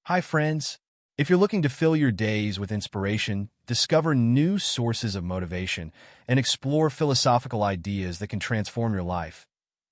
Hi, friends. If you're looking to fill your days with inspiration, discover new sources of motivation, and explore philosophical ideas that can transform your life,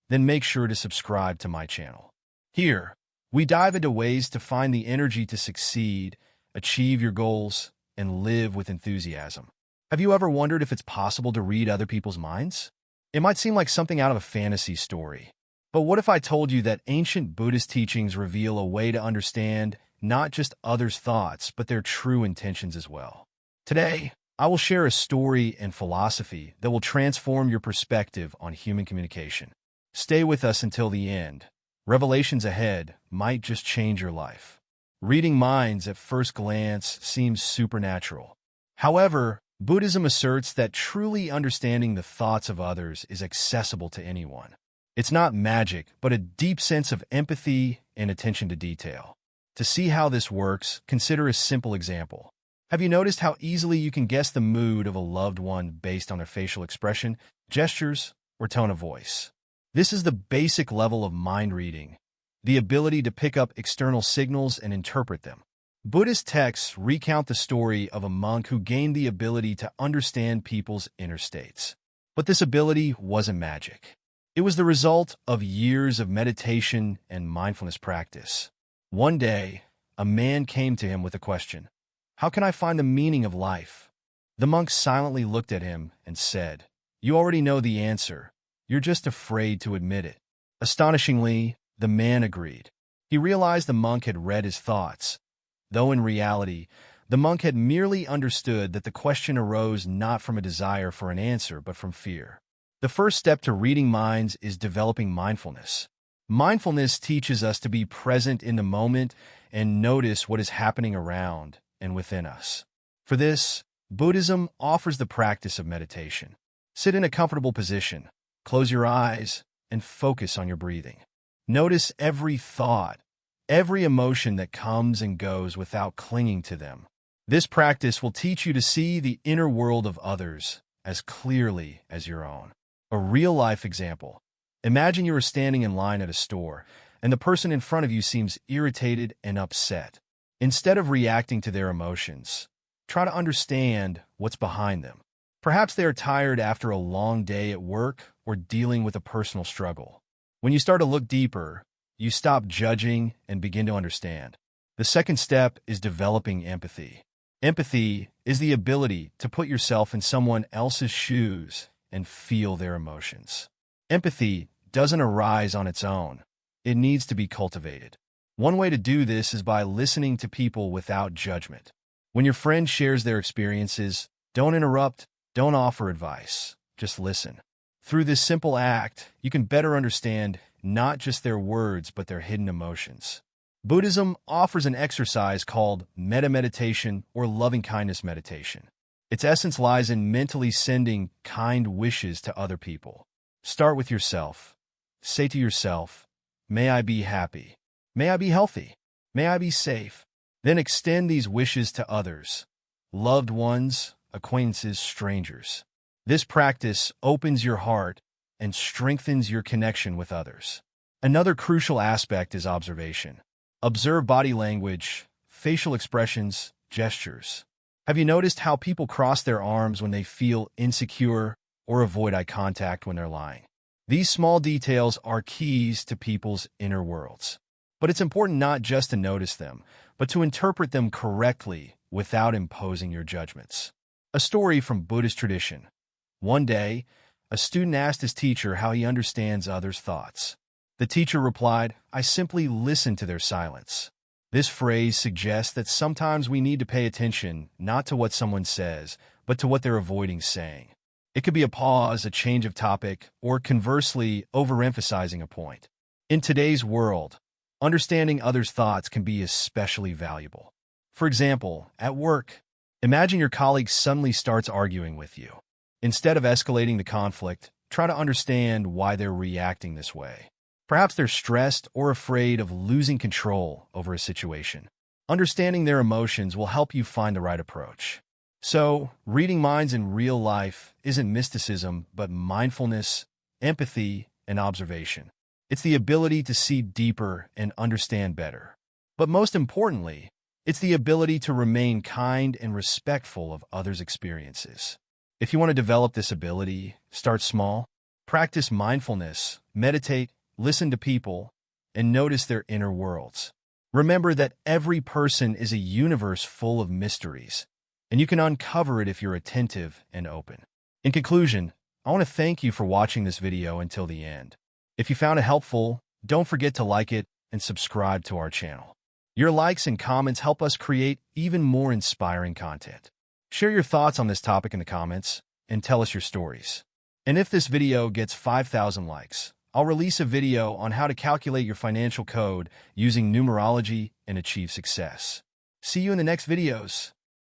then make sure to subscribe to my channel. Here, we dive into ways to find the energy to succeed, achieve your goals, and live with enthusiasm. Have you ever wondered if it's possible to read other people's minds? It might seem like something out of a fantasy story. But what if I told you that ancient Buddhist teachings reveal a way to understand not just others' thoughts, but their true intentions as well? Today, I will share a story and philosophy that will transform your perspective on human communication. Stay with us until the end. Revelations ahead might just change your life. Reading minds at first glance seems supernatural. However, Buddhism asserts that truly understanding the thoughts of others is accessible to anyone. It's not magic, but a deep sense of empathy and attention to detail. To see how this works, consider a simple example. Have you noticed how easily you can guess the mood of a loved one based on their facial expression, gestures, or tone of voice? This is the basic level of mind reading, the ability to pick up external signals and interpret them. Buddhist texts recount the story of a monk who gained the ability to understand people's inner states. But this ability wasn't magic. It was the result of years of meditation and mindfulness practice. One day, a man came to him with a question. "How can I find the meaning of life?" The monk silently looked at him and said, "You already know the answer. You're just afraid to admit it." Astonishingly, the man agreed. He realized the monk had read his thoughts, though in reality, the monk had merely understood that the question arose not from a desire for an answer, but from fear. The first step to reading minds is developing mindfulness. Mindfulness teaches us to be present in the moment and notice what is happening around and within us. For this, Buddhism offers the practice of meditation. Sit in a comfortable position, close your eyes, and focus on your breathing. Notice every thought, every emotion that comes and goes without clinging to them. This practice will teach you to see the inner world of others as clearly as your own. A real-life example. Imagine you are standing in line at a store, and the person in front of you seems irritated and upset. Instead of reacting to their emotions, try to understand what's behind them. Perhaps they are tired after a long day at work or dealing with a personal struggle. When you start to look deeper, you stop judging and begin to understand. The second step is developing empathy. Empathy is the ability to put yourself in someone else's shoes and feel their emotions. Empathy doesn't arise on its own. It needs to be cultivated. One way to do this is by listening to people without judgment. When your friend shares their experiences, don't interrupt, don't offer advice, just listen. Through this simple act, you can better understand not just their words, but their hidden emotions. Buddhism offers an exercise called metta meditation or loving-kindness meditation. Its essence lies in mentally sending kind wishes to other people. Start with yourself. Say to yourself, "May I be happy. May I be healthy. May I be safe." Then extend these wishes to others, loved ones, acquaintances, strangers. This practice opens your heart and strengthens your connection with others. Another crucial aspect is observation. Observe body language, facial expressions, gestures. Have you noticed how people cross their arms when they feel insecure or avoid eye contact when they're lying? These small details are keys to people's inner worlds. But it's important not just to notice them, but to interpret them correctly without imposing your judgments. A story from Buddhist tradition. One day, a student asked his teacher how he understands others' thoughts. The teacher replied, "I simply listen to their silence." This phrase suggests that sometimes we need to pay attention not to what someone says, but to what they're avoiding saying. It could be a pause, a change of topic, or conversely, overemphasizing a point. In today's world, understanding others' thoughts can be especially valuable. For example, at work, imagine your colleague suddenly starts arguing with you. Instead of escalating the conflict, try to understand why they're reacting this way. Perhaps they're stressed or afraid of losing control over a situation. Understanding their emotions will help you find the right approach. So, reading minds in real life isn't mysticism, but mindfulness, empathy, and observation. It's the ability to see deeper and understand better. But most importantly, it's the ability to remain kind and respectful of others' experiences. If you want to develop this ability, start small. Practice mindfulness, meditate, listen to people, and notice their inner worlds. Remember that every person is a universe full of mysteries, and you can uncover it if you're attentive and open. In conclusion, I want to thank you for watching this video until the end. If you found it helpful, don't forget to like it and subscribe to our channel. Your likes and comments help us create even more inspiring content. Share your thoughts on this topic in the comments and tell us your stories. And if this video gets 5,000 likes, I'll release a video on how to calculate your financial code using numerology and achieve success. See you in the next videos.